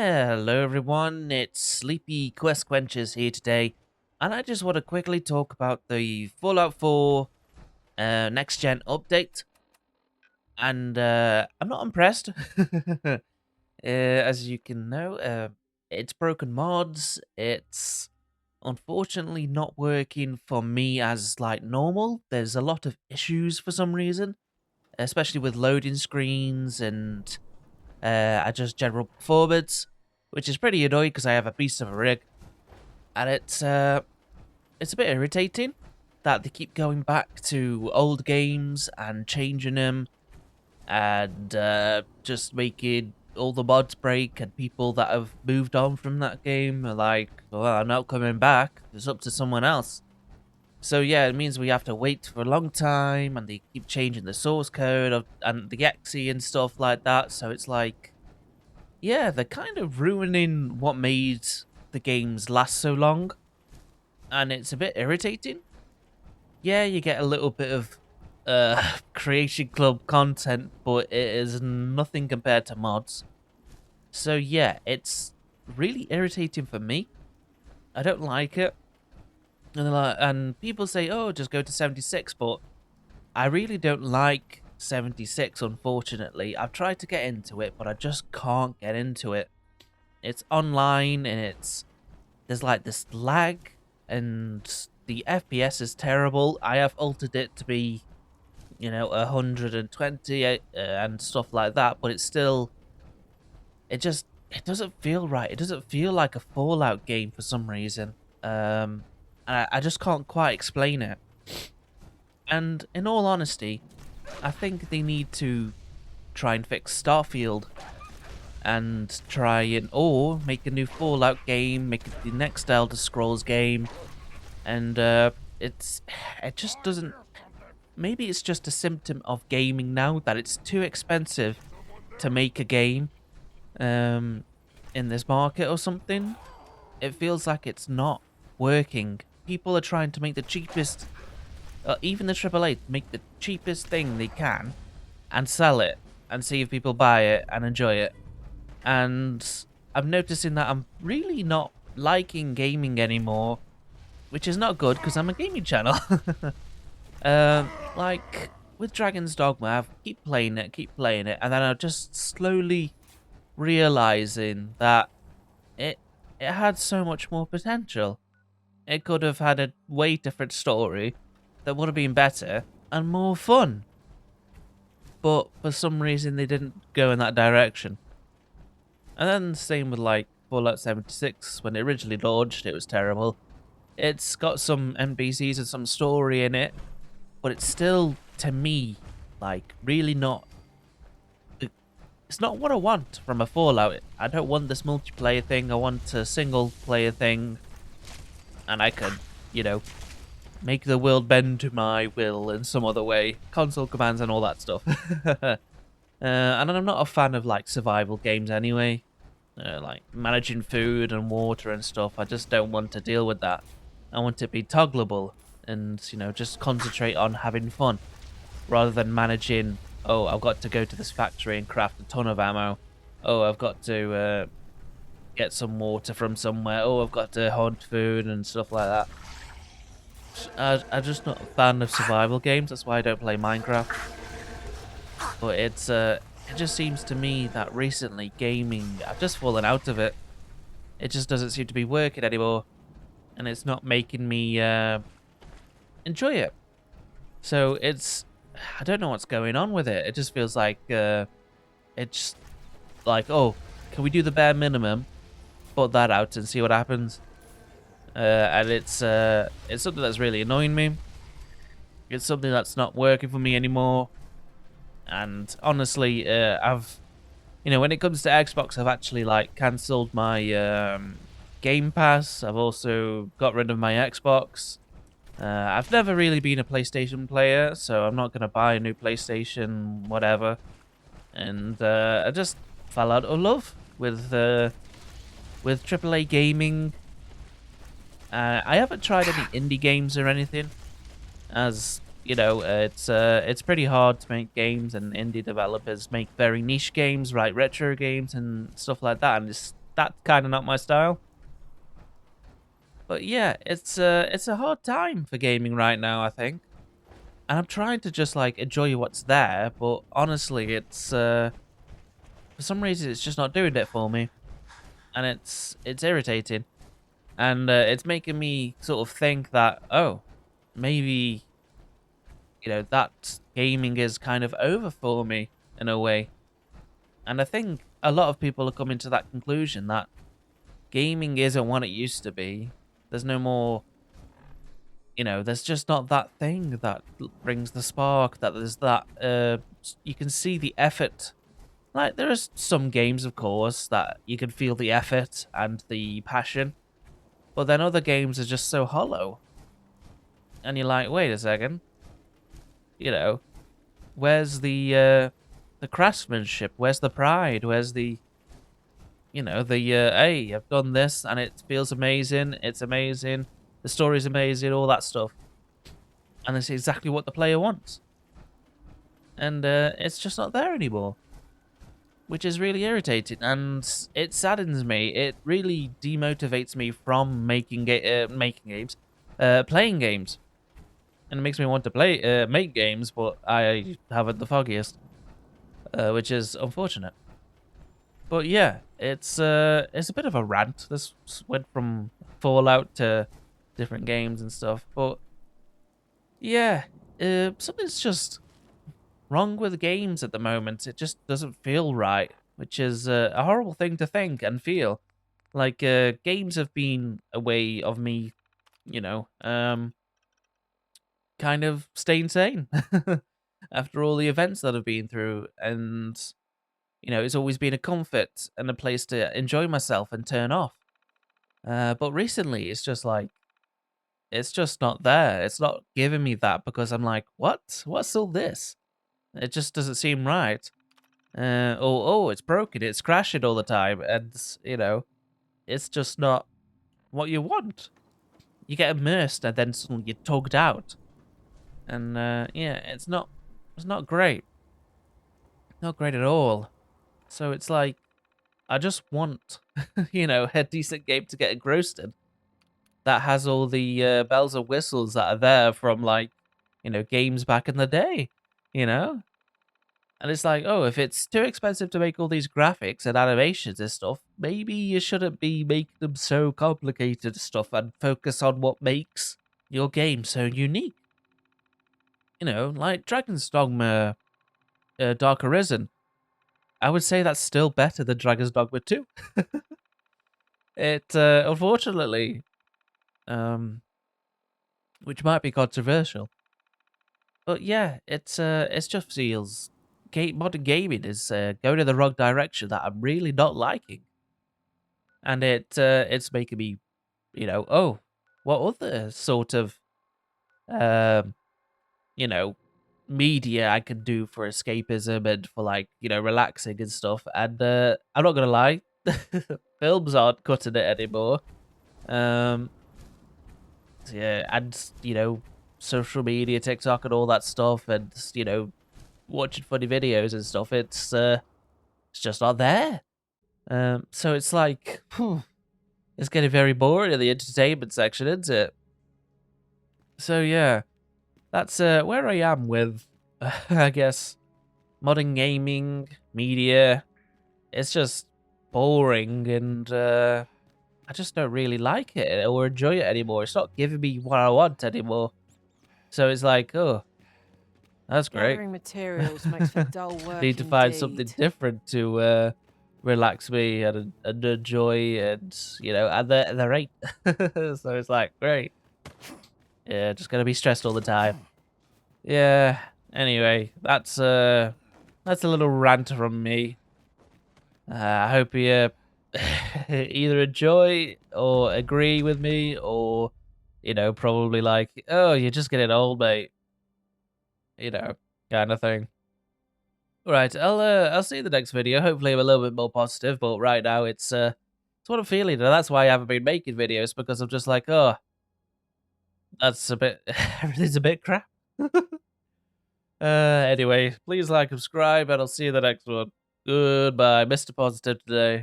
Hello everyone, it's Sleepy Quest Quenchers here today, and I just want to quickly talk about the Fallout 4 next gen update. And I'm not impressed. As you can know, it's broken mods. It's unfortunately not working for me as like normal. There's a lot of issues for some reason, especially with loading screens and just general performance, which is pretty annoying because I have a beast of a rig, and it's a bit irritating that they keep going back to old games and changing them, and just making all the mods break, and people that have moved on from that game are like, well, I'm not coming back. It's up to someone else. So yeah, it means we have to wait for a long time, and they keep changing the source code and the exe and stuff like that. So it's like, yeah, they're kind of ruining what made the games last so long, and it's a bit irritating. Yeah, you get a little bit of Creation Club content, but it is nothing compared to mods. So yeah, it's really irritating for me. I don't like it. And people say, "Oh, just go to 76," but I really don't like 76, unfortunately. I've tried to get into it, but I just can't get into it. It's online, and there's like this lag, and the FPS is terrible. I have altered it to be, 120 and stuff like that, but it's still, it doesn't feel right. It doesn't feel like a Fallout game for some reason. And I just can't quite explain it. And in all honesty, I think they need to try and fix Starfield and try and or make a new Fallout game, make it the next Elder Scrolls game, and it just doesn't. Maybe it's just a symptom of gaming now that it's too expensive to make a game in this market or something. It feels like it's not working. People are trying to make the cheapest, even the AAA, make the cheapest thing they can and sell it and see if people buy it and enjoy it. And I'm noticing that I'm really not liking gaming anymore, which is not good because I'm a gaming channel. Like with Dragon's Dogma, I keep playing it, and then I'm just slowly realizing that it it had so much more potential. It could have had a way different story that would have been better and more fun. But for some reason, they didn't go in that direction. And then same with like Fallout 76, when it originally launched, it was terrible. It's got some NPCs and some story in it, but it's still, to me, like really not. It's not what I want from a Fallout. I don't want this multiplayer thing. I want a single player thing, and I could, you know, make the world bend to my will in some other way. Console commands and all that stuff. And I'm not a fan of like survival games anyway. Like managing food and water and stuff. I just don't want to deal with that. I want it to be toggleable and, just concentrate on having fun rather than managing, oh, I've got to go to this factory and craft a ton of ammo. Oh, I've got to get some water from somewhere. Oh, I've got to hunt food and stuff like that. I'm just not a fan of survival games. That's why I don't play Minecraft. But it just seems to me that recently gaming, I've just fallen out of it. It just doesn't seem to be working anymore, and it's not making me enjoy it. So I don't know what's going on with it. It just feels like it's like, oh, can we do the bare minimum, put that out and see what happens? And it's something that's really annoying me. It's something that's not working for me anymore. And honestly, when it comes to Xbox, I've actually like cancelled my Game Pass. I've also got rid of my Xbox. I've never really been a PlayStation player, so I'm not gonna buy a new PlayStation, whatever. And I just fell out of love with AAA gaming. I haven't tried any indie games or anything, as it's pretty hard to make games, and indie developers make very niche games, like retro games and stuff like that, and that's kind of not my style. But yeah, it's a hard time for gaming right now, I think. And I'm trying to just like enjoy what's there, but honestly, it's for some reason it's just not doing it for me, and it's irritating, and it's making me sort of think that, oh, maybe that gaming is kind of over for me in a way. And I think a lot of people are coming to that conclusion that gaming isn't what it used to be. There's no more, there's just not that thing that brings the spark, that there's that, you can see the effort. Like, there are some games, of course, that you can feel the effort and the passion, but then other games are just so hollow. And you're like, wait a second, you know, where's the craftsmanship? Where's the pride? Where's the, hey, I've done this and it feels amazing. It's amazing. The story's amazing. All that stuff. And it's exactly what the player wants. And it's just not there anymore, which is really irritating. And it saddens me. It really demotivates me from making games, playing games. And it makes me want to make games, but I haven't the foggiest, which is unfortunate. But yeah, it's a bit of a rant. This went from Fallout to different games and stuff. But yeah, something's just wrong with games at the moment. It just doesn't feel right, which is a horrible thing to think and feel. Like games have been a way of me, kind of staying sane after all the events that I've been through, and it's always been a comfort and a place to enjoy myself and turn off. But recently, it's just like, it's just not there. It's not giving me that, because I'm like, what? What's all this? It just doesn't seem right. Oh, it's broken. It's crashing all the time. And, it's just not what you want. You get immersed and then suddenly you're tugged out. And, yeah, it's not great. Not great at all. So it's like, I just want, a decent game to get engrossed in that has all the bells and whistles that are there from, like, games back in the day, you know? And it's like, oh, if it's too expensive to make all these graphics and animations and stuff, maybe you shouldn't be making them so complicated and stuff, and focus on what makes your game so unique. Like Dragon's Dogma Dark Arisen. I would say that's still better than Dragon's Dogma 2. It, unfortunately, which might be controversial, but yeah, it just feels modern gaming is going in the wrong direction that I'm really not liking, and it's making me, oh, what other sort of, um, you know, media I can do for escapism and for, like, relaxing and stuff. And I'm not gonna lie, films aren't cutting it anymore. Yeah, and social media, TikTok, and all that stuff, and watching funny videos and stuff. It's just not there. So it's like, it's getting very boring in the entertainment section, isn't it? So yeah, that's where I am with, I guess, modern gaming media. It's just boring, and I just don't really like it or enjoy it anymore. It's not giving me what I want anymore. So it's like, oh, that's great. Gathering materials makes for dull work. Need to find something different to relax me and enjoy, and and they're right. So it's like, great. Yeah, just gonna be stressed all the time. Yeah. Anyway, that's a little rant from me. I hope you either enjoy or agree with me, or probably like, oh, you're just getting old, mate. Kind of thing. Right, I'll see you in the next video. Hopefully I'm a little bit more positive, but right now it's what I'm feeling, and that's why I haven't been making videos, because I'm just like, oh, that's a bit everything's a bit crap. Anyway, please like, subscribe, and I'll see you in the next one. Goodbye, Mr. Positive today.